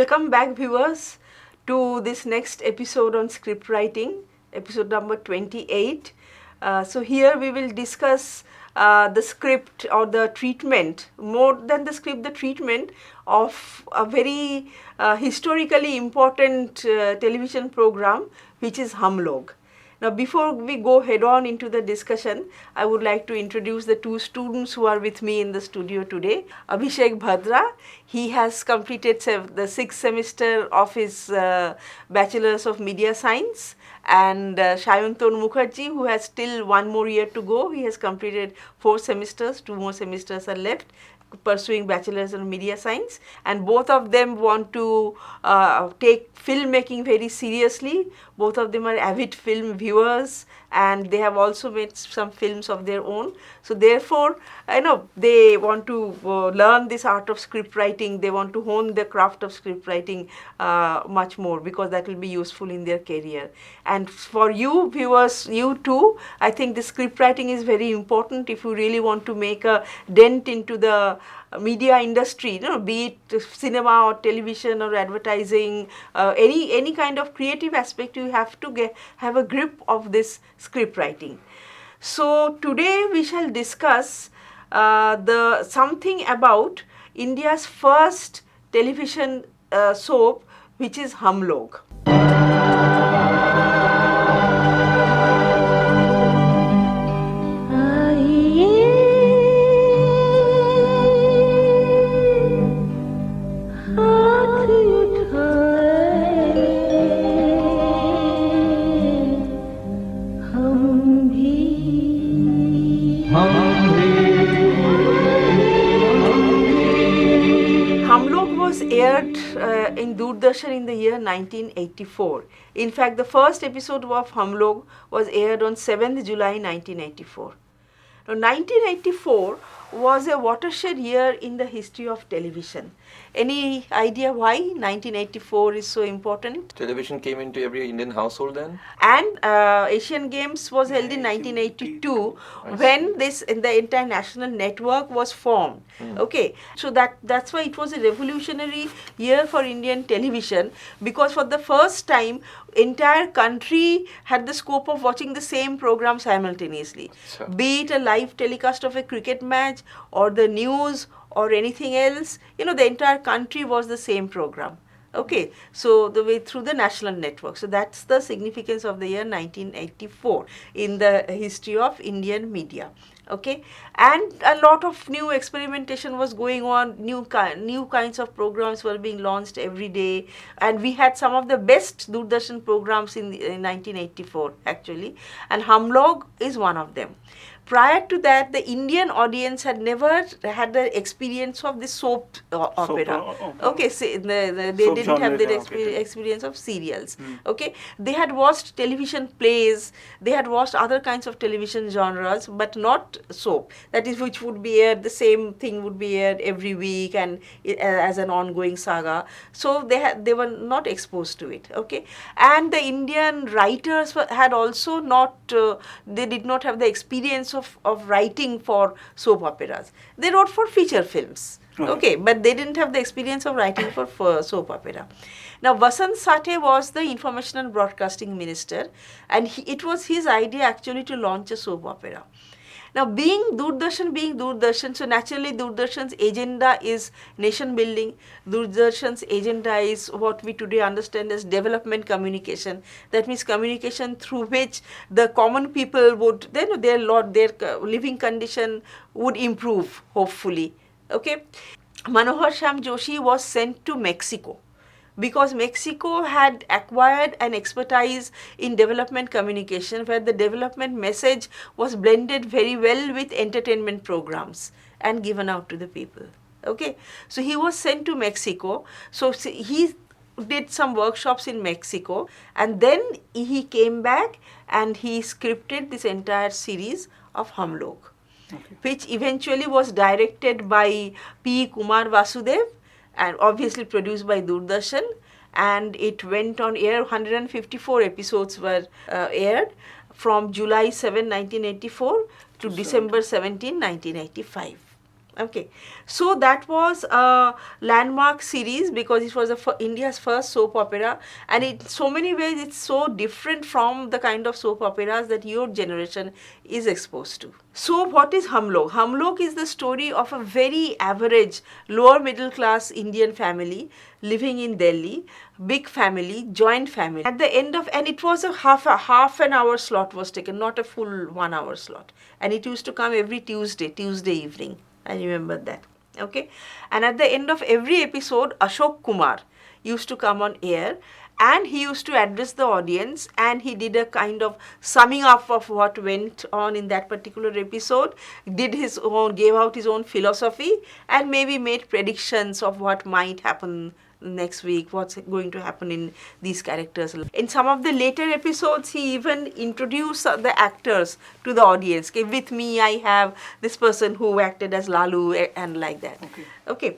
Welcome back, viewers, to this next episode on script writing, episode number 28. So here we will discuss the script or the treatment, more than the script, the treatment of a very historically important television program, which is Hum Log. Now, before we go head on into the discussion, I would like to introduce the two students who are with me in the studio today. Abhishek Bhadra, he has completed the 6th semester of his Bachelor's of Media Science, and Shayantan Mukherjee, who has still one more year to go. He has completed 4 semesters, 2 more semesters are left, pursuing Bachelor's in Media Science, and both of them want to take filmmaking very seriously. Both of them are avid film viewers, and they have also made some films of their own. So therefore, they want to learn this art of script writing. They want to hone the craft of script writing much more, because that will be useful in their career. And for you viewers, you too, I think the script writing is very important if you really want to make a dent into the media industry, be it cinema or television or advertising, any kind of creative aspect. You have to have a grip of this script writing. So today we shall discuss something about India's first television soap, which is Hum Log. Aired in Doordarshan in the year 1984. In fact, the first episode of Hum Log was aired on 7th July 1984. Now, 1984 was a watershed year in the history of television. Any idea why 1984 is so important? Television came into every Indian household then? And Asian Games was held in 1982 when the entire national network was formed. Okay, so that's why it was a revolutionary year for Indian television, because for the first time, entire country had the scope of watching the same program simultaneously. Sure. Be it a live telecast of a cricket match or the news or anything else, the entire country was the same program. Okay, so the way through the national network. So that's the significance of the year 1984 in the history of Indian media. Okay, and a lot of new experimentation was going on. New kinds of programs were being launched every day, and we had some of the best Doordarshan programs in 1984 actually, and Hum Log is one of them. Prior to that, the Indian audience had never had the experience of the soap opera. Okay, so they didn't have the experience of serials. Okay, they had watched television plays, they had watched other kinds of television genres, but not soap. That is, which would be aired, the same thing would be aired every week and as an ongoing saga. So they were not exposed to it. Okay, and the Indian writers had also not, they did not have the experience of writing for soap operas. They wrote for feature films, okay, but they didn't have the experience of writing for soap opera. Now, Vasant Sathe was the Information and Broadcasting Minister, and it was his idea actually to launch a soap opera. Now, being Doordarshan, so naturally Doordarshan's agenda is nation building. Doordarshan's agenda is what we today understand as development communication. That means communication through which the common people would, their living condition would improve, hopefully. Okay. Manohar Shyam Joshi was sent to Mexico, because Mexico had acquired an expertise in development communication, where the development message was blended very well with entertainment programs and given out to the people. Okay, so he was sent to Mexico. So he did some workshops in Mexico, and then he came back and he scripted this entire series of Hum Log, which eventually was directed by P. Kumar Vasudev and obviously produced by Doordarshan, and it went on air. 154 episodes were aired from July 7, 1984 to December 17, 1985. Okay, so that was a landmark series because it was India's first soap opera, and in so many ways it's so different from the kind of soap operas that your generation is exposed to. So what is Hum Log? Hum Log is the story of a very average lower middle class Indian family living in Delhi, big family, joint family. At the end of, and it was a half an hour slot was taken, not a full 1 hour slot, and it used to come every Tuesday evening. I remember that. Okay, and at the end of every episode, Ashok Kumar used to come on air, and he used to address the audience, and he did a kind of summing up of what went on in that particular episode, did his own, gave out his own philosophy, and maybe made predictions of what might happen next week, what's going to happen in these characters. In some of the later episodes, he even introduced the actors to the audience. Okay, with me, I have this person who acted as Lalu and like that. Okay.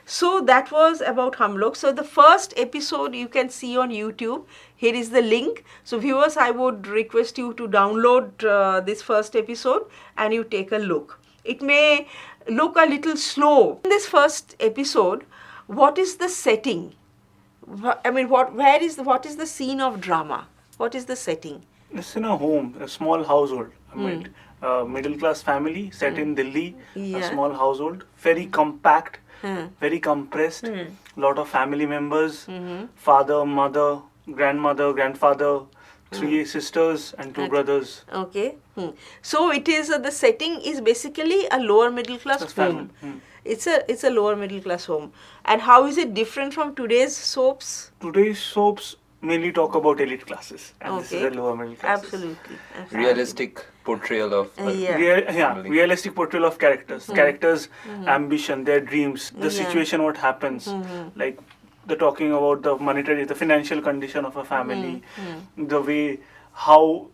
So that was about Hum Log. So the first episode you can see on YouTube. Here is the link. So viewers, I would request you to download this first episode and you take a look. It may look a little slow. In this first episode, what is the setting? I mean, what is the scene of drama? What is the setting? It's in a home, a small household. I mean, middle class family set in Delhi, a small household, very compact, very compressed. Lot of family members, father, mother, grandmother, grandfather, three sisters and two brothers. Okay. So it is the setting is basically a lower middle class home. It's a lower middle class home. And how is it different from today's soaps? Today's soaps mainly talk about elite classes, and this is a lower middle class. Absolutely. Realistic portrayal of realistic portrayal of characters ambition, their dreams, the situation, what happens, like the talking about the financial condition of a family, the way how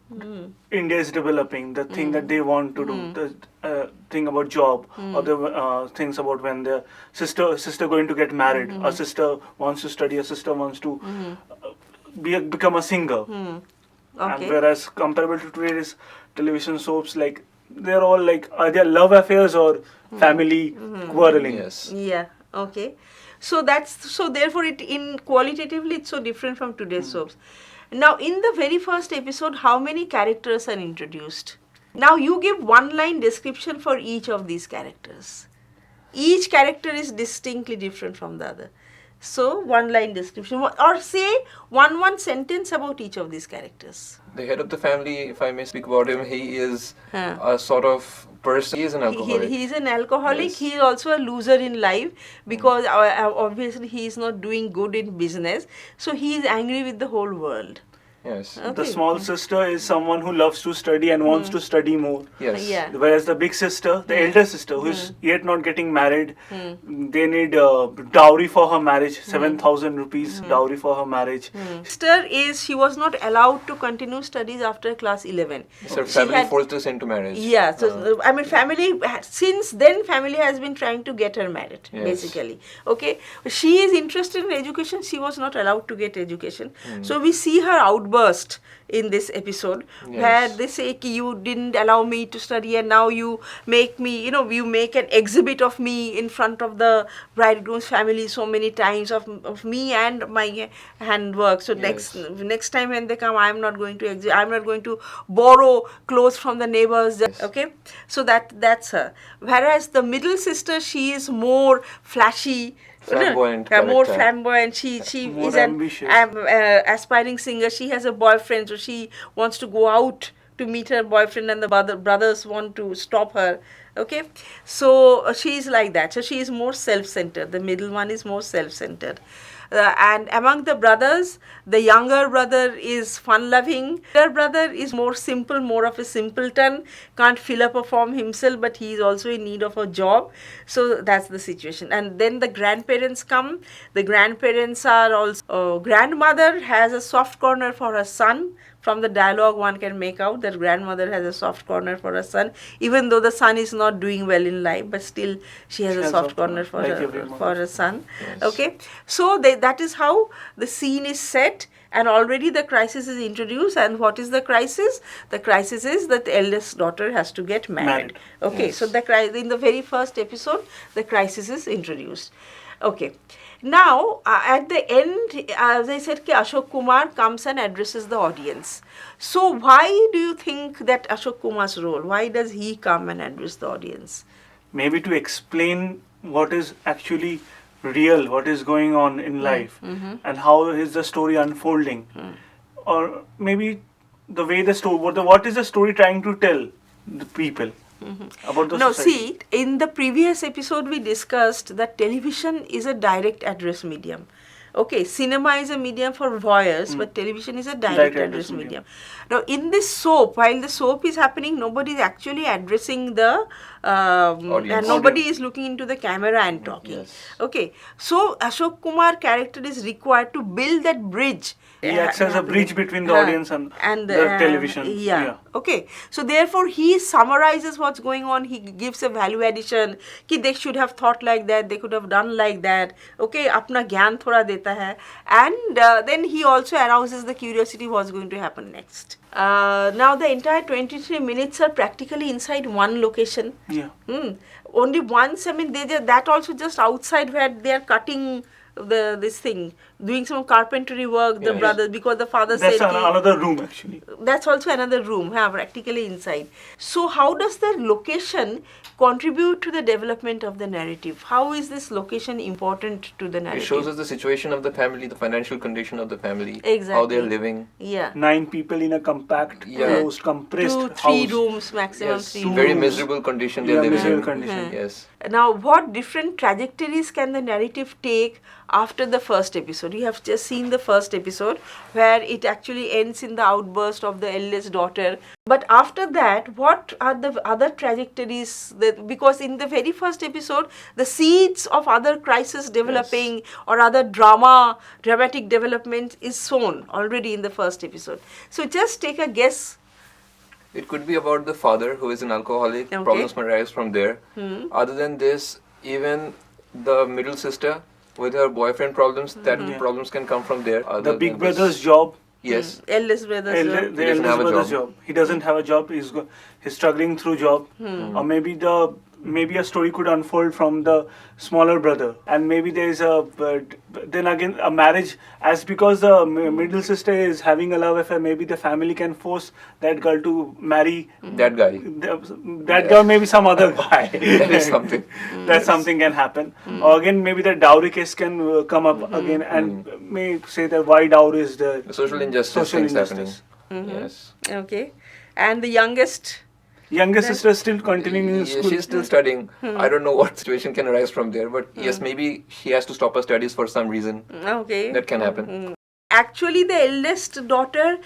India is developing, the thing that they want to do, the thing about job, or the things about when their sister going to get married, a sister wants to study, a sister wants to become a singer. And whereas comparable to today's television soaps, like they're all like either love affairs or family quarreling. Yes. Yeah. Okay. So therefore it in qualitatively it's so different from today's soaps. Now in the very first episode, how many characters are introduced? Now you give one-line description for each of these characters. Each character is distinctly different from the other. So one-line description, or say one sentence about each of these characters. The head of the family, if I may speak about him, he is a sort of person. He is an alcoholic. He is an alcoholic. Yes. He is also a loser in life because obviously he is not doing good in business. So he is angry with the whole world. Yes. Okay. The small sister is someone who loves to study and wants to study more. Yes. Yeah. Whereas the big sister, the elder sister, who is yet not getting married, they need dowry for her marriage, 7,000 rupees dowry for her marriage. Sister she was not allowed to continue studies after class 11. So family forced us into marriage. Yeah, so I mean family, since then family has been trying to get her married, basically. Okay, she is interested in education, she was not allowed to get education. So we see her outburst in this episode where they say ki you didn't allow me to study and now you make me, you make an exhibit of me in front of the bridegroom's family so many times of me and my handwork. So next time when they come, I'm not going to borrow clothes from the neighbors. Okay, so that's her. Whereas the middle sister, she is more flashy, flamboyant more character. flamboyant. She More is an ambitious. aspiring singer. She has a boyfriend, so she wants to go out to meet her boyfriend, and the brothers want to stop her. Okay, so she is like that. So she is more self-centered. The middle one is more self-centered. And among the brothers, the younger brother is fun-loving. The brother is more simple, more of a simpleton, can't fill up a form himself, but he is also in need of a job. So that's the situation. And then the grandparents come. The grandparents are also, grandmother has a soft corner for her son from the dialogue one can make out that grandmother has a soft corner for her son, even though the son is not doing well in life, but still she has a soft corner for her son. Yes. Okay, so that is how the scene is set. And already the crisis is introduced. And what is the crisis? The crisis is that the eldest daughter has to get married. Okay, yes. so in the very first episode, the crisis is introduced. Okay. Now, at the end, as I said, Ashok Kumar comes and addresses the audience. So, why do you think that Ashok Kumar's role? Why does he come and address the audience? Maybe to explain what is actually real, what is going on in life, and how is the story unfolding, or maybe the way the story, what is the story trying to tell the people about the society? See, in the previous episode we discussed that television is a direct address medium. Okay, cinema is a medium for voyeurs, but television is a direct address medium. Now, in this soap, while the soap is happening, nobody is actually addressing the and nobody is looking into the camera and talking. Yes. Okay, so Ashok Kumar character is required to build that bridge. He acts as a bridge between the audience and the television. Yeah. Okay. So therefore, he summarizes what's going on. He gives a value addition. Ki they should have thought like that. They could have done like that. Okay. Apna gyan thoda deta hai. And then he also arouses the curiosity what's going to happen next. Now the entire 23 minutes are practically inside one location. Yeah. Only once. I mean, that also just outside where they are cutting this thing, doing some carpentry work, the brothers, because the father that's said... another room actually. That's also another room, practically inside. So how does the location contribute to the development of the narrative? How is this location important to the narrative? It shows us the situation of the family, the financial condition of the family, Exactly. how they're living. Yeah. 9 people in a compact, closed, compressed 2-3 house. rooms, maximum 3 rooms. Very miserable condition they're living miserable in. condition. Yes. Now, what different trajectories can the narrative take after the first episode? You have just seen the first episode where it actually ends in the outburst of the eldest daughter. But after that, what are the other trajectories? Because in the very first episode, the seeds of other crisis developing or other dramatic development is sown already in the first episode. So just take a guess. It could be about the father who is an alcoholic. Okay. Problems may arise from there. Other than this, even the middle sister with her boyfriend problems, that problems can come from there. The big brother's job. Yes. Eldest brother's job. The eldest brother's job. He doesn't have a job. He's struggling through job. Or maybe a story could unfold from the smaller brother, and maybe there is then again a marriage, as because the middle sister is having a love affair, maybe the family can force that girl to marry That guy. that girl, maybe some other guy. That is something. That something can happen. Or again, maybe the dowry case can come up again, and may say that why dowry is the Social injustice things happening. Yes. Okay. And the youngest sister is still continuing in school. She's still studying. I don't know what situation can arise from there, but yes, maybe she has to stop her studies for some reason. Okay. That can happen. Actually, the eldest daughter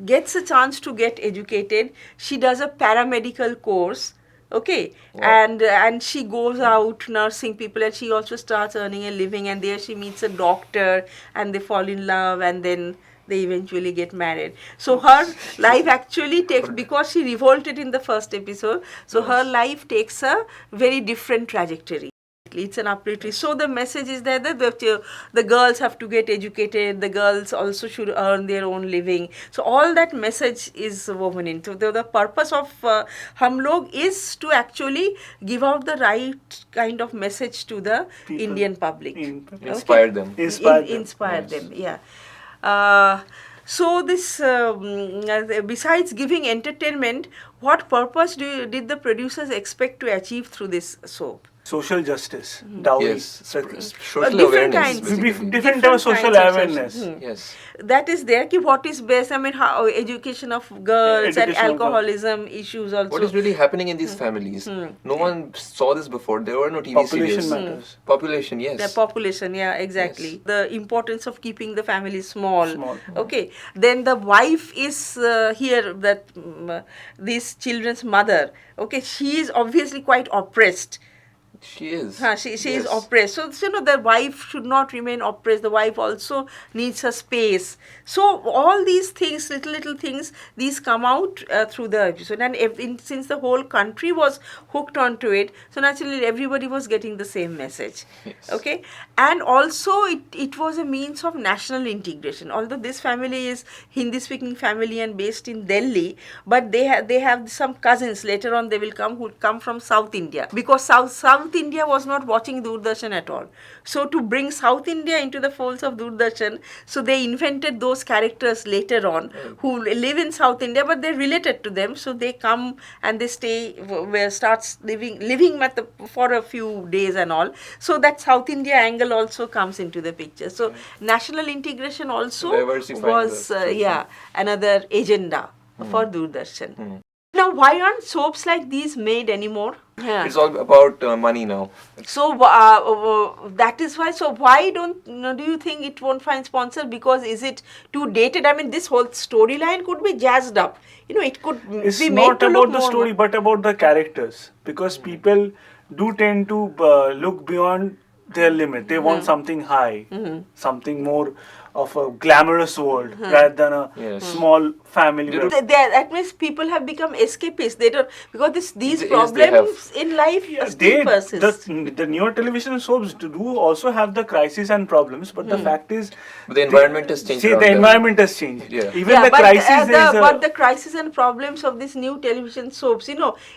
gets a chance to get educated. She does a paramedical course. Okay. Wow. And she goes out nursing people, and she also starts earning a living, and there she meets a doctor and they fall in love, and then they eventually get married. So her life actually takes, because she revolted in the first episode, so her life takes a very different trajectory. It's an uplift. So the message is that the girls have to get educated, the girls also should earn their own living. So all that message is woven into. The purpose of Hum Log is to actually give out the right kind of message to the people, Indian public. Inspire them. Inspire them, yeah. So this, besides giving entertainment, what purpose did the producers expect to achieve through this soap? Social justice, dowry. Yes, social awareness. Different type of social awareness. Yes. That is there. What is best? I mean, how education of girls and alcoholism issues also. What is really happening in these families? No one saw this before. There were no TV Population series. matters. Population, yes. The population, yeah, exactly. Yes. The importance of keeping the family small. Okay. Then the wife is here, that these children's mother. Okay, she is obviously quite oppressed. She is. She is Yes. oppressed. So, the wife should not remain oppressed. The wife also needs a space. So, all these things, little things, these come out through the episode. And since the whole country was hooked onto it, so naturally everybody was getting the same message. Yes. Okay. And also, it was a means of national integration. Although this family is Hindi-speaking family and based in Delhi, but they have some cousins later on. They will come who come from South India, because South India was not watching Doordarshan at all. So to bring South India into the folds of Doordarshan, so they invented those characters later on who live in South India, but they're related to them. So they come and they stay, starts living for a few days and all. So that South India angle also comes into the picture. So national integration also Diversifying was the another agenda for Doordarshan. Now, why aren't soaps like these made anymore? It's all about money now. So that is why. So why do you think it won't find sponsor? Because is it too dated? I mean, this whole storyline could be jazzed up. It could It's be made not to look about the more story, but about the characters. Because people do tend to look beyond their limit. They want something high, something more of a glamorous world rather than a small family. That means people have become escapists. They don't, because these Yes, problems in life still persist. The newer television soaps do also have the crises and problems, but the fact is, But the environment has changed. See, around the them. environment has changed. Yeah. Even the but, crisis is. but the crisis and problems of these new television soaps,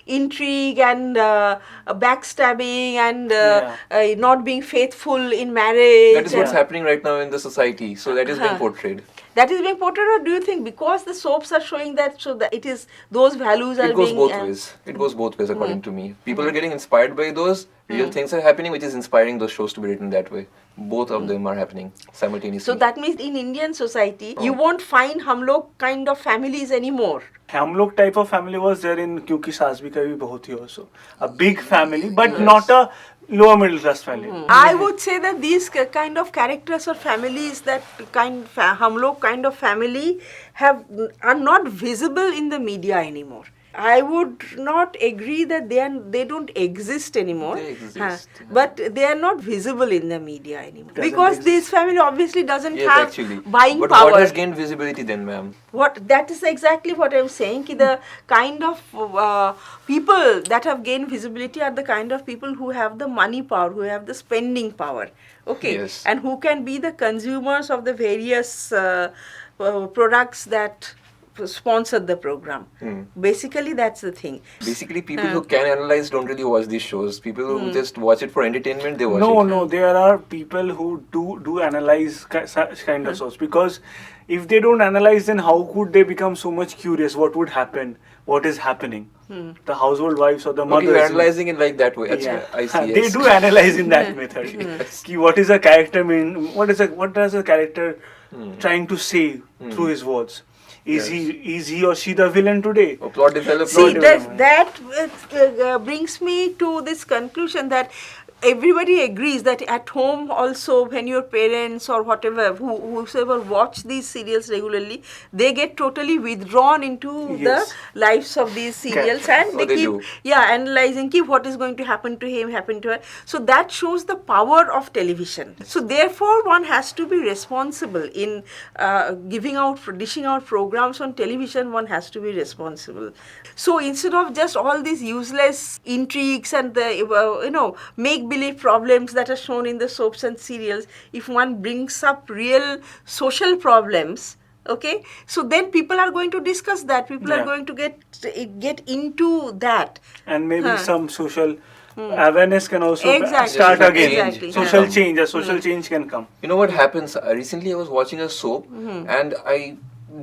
intrigue and backstabbing and not being faithful in marriage. That is what's happening right now in the society. So that is being portrayed. That is being portrayed, or do you think because the soaps are showing that, so that it is those values are It goes being both ways. It goes both ways, according to me. People are getting inspired by those. Real things are happening, which is inspiring those shows to be written that way. Both of them are happening simultaneously. So that means in Indian society, you won't find Hamlok kind of families anymore. Hamlock type of family was there in Kyunki Saas Bhi Kabhi Bahut Hi also. A big family, but not a lower middle class family. I would say that these kind of characters or families, that Hamlok kind of family, are not visible in the media anymore. I would not agree that they don't exist anymore. They exist. But they are not visible in the media anymore. Doesn't Because exist. this family obviously doesn't Yes, have actually. buying But power. what has gained visibility then, ma'am? That is exactly what I'm saying. The kind of people that have gained visibility are the kind of people who have the money power, who have the spending power. Okay. Yes. And who can be the consumers of the various products that sponsored the program. Basically, that's the thing. Basically, people who can analyze don't really watch these shows. People who just watch it for entertainment, they watch it. No, there are people who do analyze such kind of shows, because if they don't analyze, then how could they become so much curious? What would happen? What is happening? The household wives or the Okay, mothers. you're analyzing it like that way. Yeah. I see. They Yes. do analyze in that method. Ki what is a character mean? What does a character trying to say through his words? Is he or she the villain today? Oh, plot development. See, that brings me to this conclusion that everybody agrees that at home also, when your parents or whatever, whosoever watch these serials regularly, they get totally withdrawn into Yes. the lives of these serials, and Oh, they keep do. analyzing what is going to happen to him, happen to her. So that shows the power of television. So therefore, one has to be responsible in dishing out programs on television. One has to be responsible. So instead of just all these useless intrigues and the make-believe problems that are shown in the soaps and serials, if one brings up real social problems, okay, so then people are going to discuss that. People are going to get into that. And maybe some social awareness can also Exactly. start again. Exactly. Social change, a social change can come. You know what happens? Recently, I was watching a soap, and I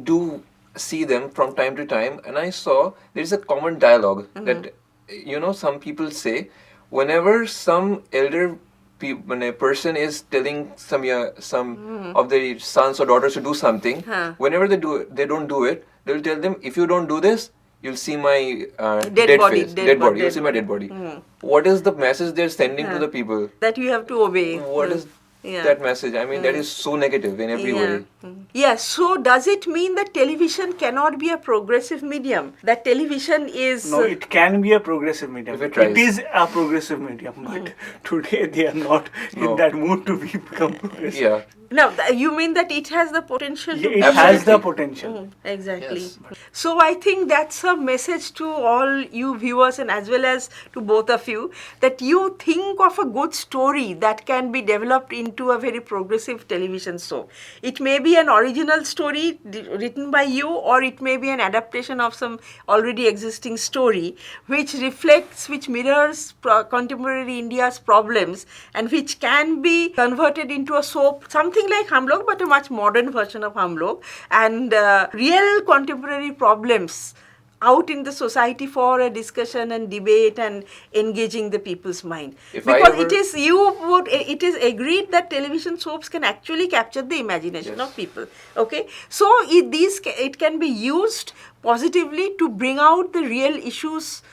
do see them from time to time, and I saw there is a common dialogue that some people say whenever some elder when a person is telling some of their sons or daughters to do something, whenever they don't do it, they will tell them, if you don't do this, you'll see my dead body, face, dead you'll see my dead body. What is the message they're sending to the people? That you have to obey. What is Yeah. that message. I mean, that is so negative in every way. Yeah, so does it mean that television cannot be a progressive medium? That television is... No, it can be a progressive medium. If it tries. It is a progressive medium, but today they are not No. in that mood to become progressive. Yeah. No, you mean that it has the potential to It be... has the Absolutely. potential. Exactly. Yes. So I think that's a message to all you viewers and as well as to both of you, that you think of a good story that can be developed into a very progressive television show. It may be an original story written by you, or it may be an adaptation of some already existing story which reflects, which mirrors contemporary India's problems, and which can be converted into a soap, something like Hum Log, but a much modern version of Hum Log, and real contemporary problems out in the society for a discussion and debate and engaging the people's mind. If I Because ever- it is agreed that television soaps can actually capture the imagination Yes. of people. Okay, so it can be used positively to bring out the real issues,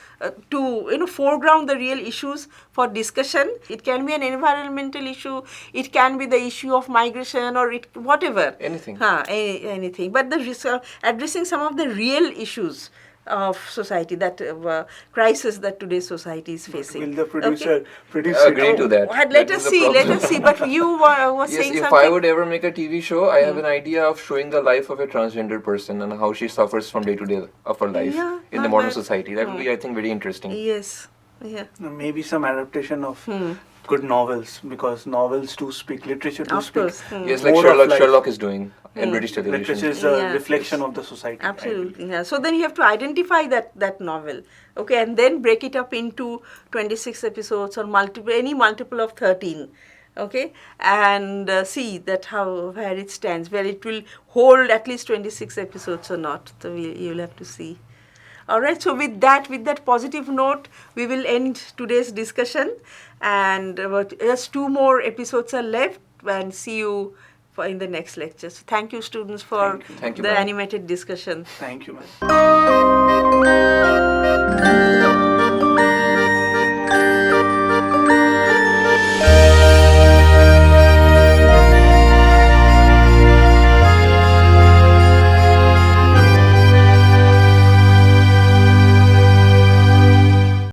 to foreground the real issues for discussion. It can be an environmental issue, it can be the issue of migration, or whatever. Anything. Anything. But addressing some of the real issues of society, that crisis that today's society is facing. Will the producer Okay? produce Agree it? to that. Let That us is the see. problem. Let us see. But you were Yes, saying if something. I would ever make a TV show, I have an idea of showing the life of a transgender person and how she suffers from day to day of her life Yeah, in the not modern bad. society. That would be, I think, very interesting. Yes. Yeah. Maybe some adaptation of good novels, because novels do speak, literature do Of speak. course. Yes, like More of life. Sherlock is doing in British television. Literature is a Yeah. reflection of the society. I Absolutely. Yeah. So then you have to identify that novel, okay, and then break it up into 26 episodes or any multiple of 13, okay, and see that where it stands, where it will hold at least 26 episodes or not. So you'll have to see. All right. So with that positive note, we will end today's discussion, and just 2 more episodes are left, and see you in the next lecture. So thank you, students, for Thank you. Thank you, the ma'am. animated discussion. Thank you, ma'am.